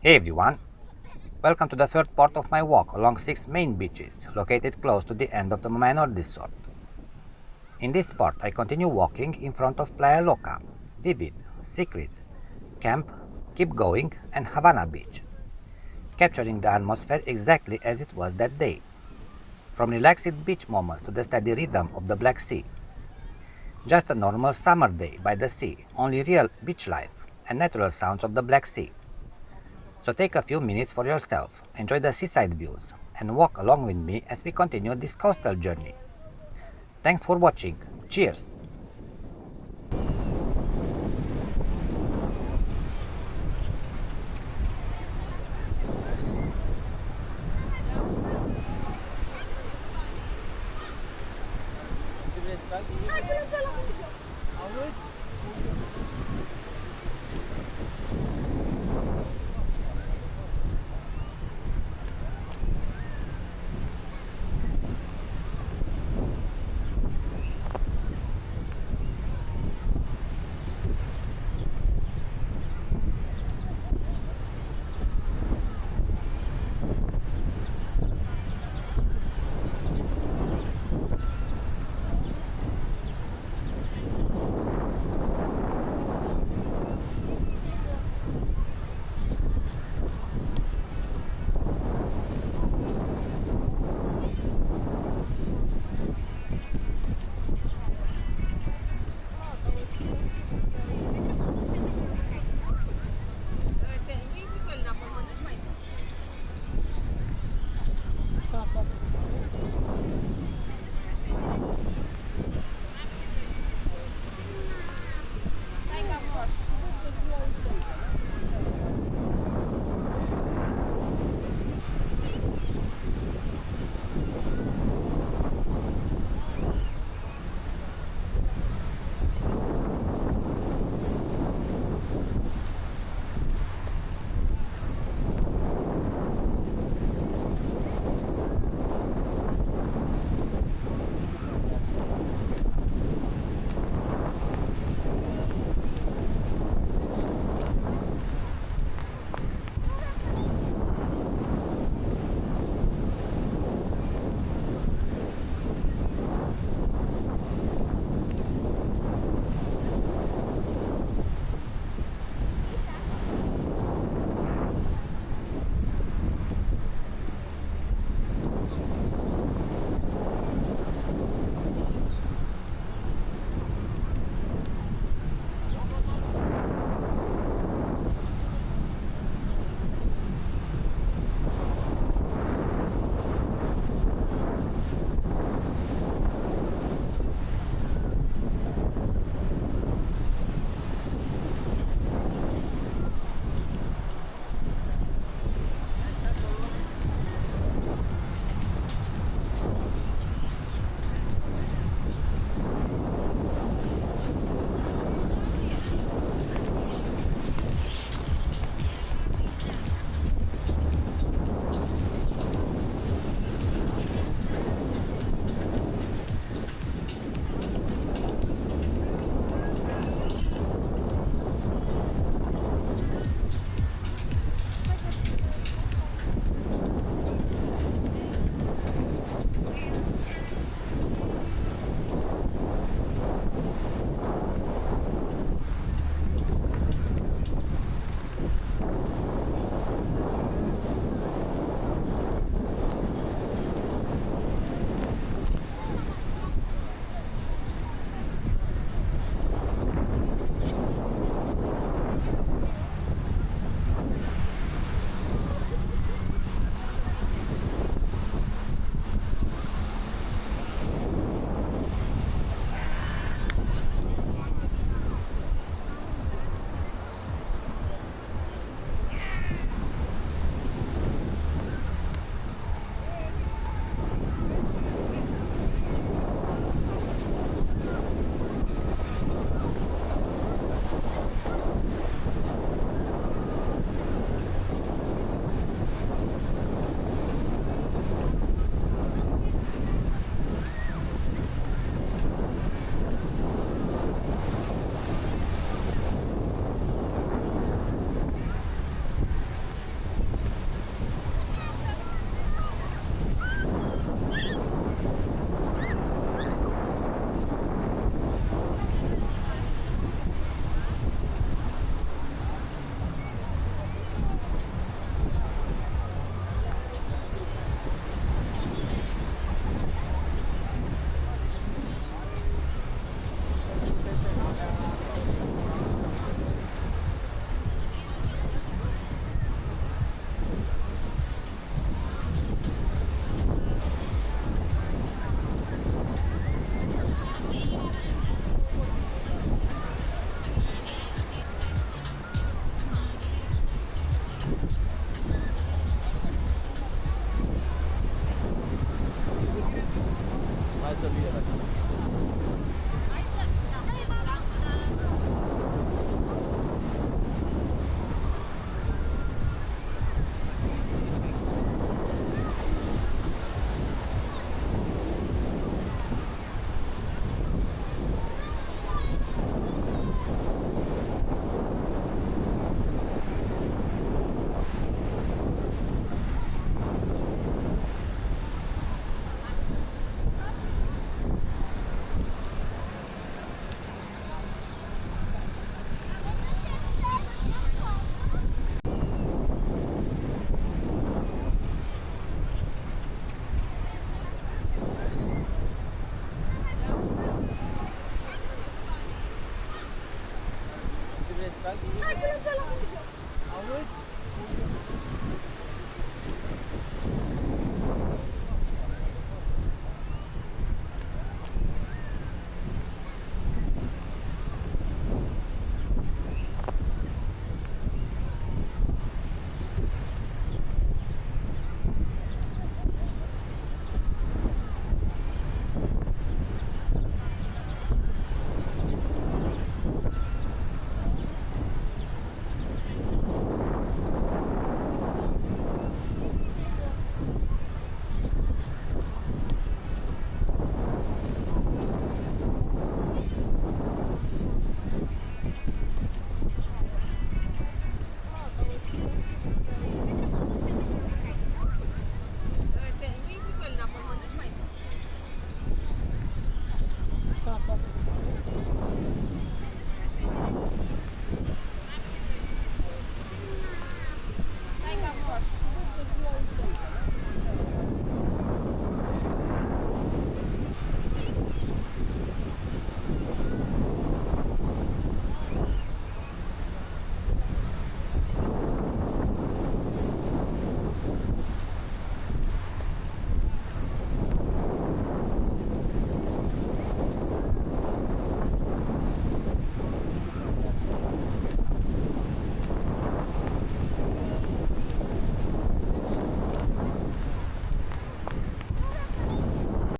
Hey everyone, welcome to the third part of my walk along 6 main beaches located close to the end of the Manor Resort. In this part, I continue walking in front of Playa Loca, Vivid, Secret, Camp, Keep Going, and Havana Beach, capturing the atmosphere exactly as it was that day, from relaxed beach moments to the steady rhythm of the Black Sea. Just a normal summer day by the sea, only real beach life and natural sounds of the Black Sea. So take a few minutes for yourself, enjoy the seaside views, and walk along with me as we continue this coastal journey. Thanks for watching. Cheers!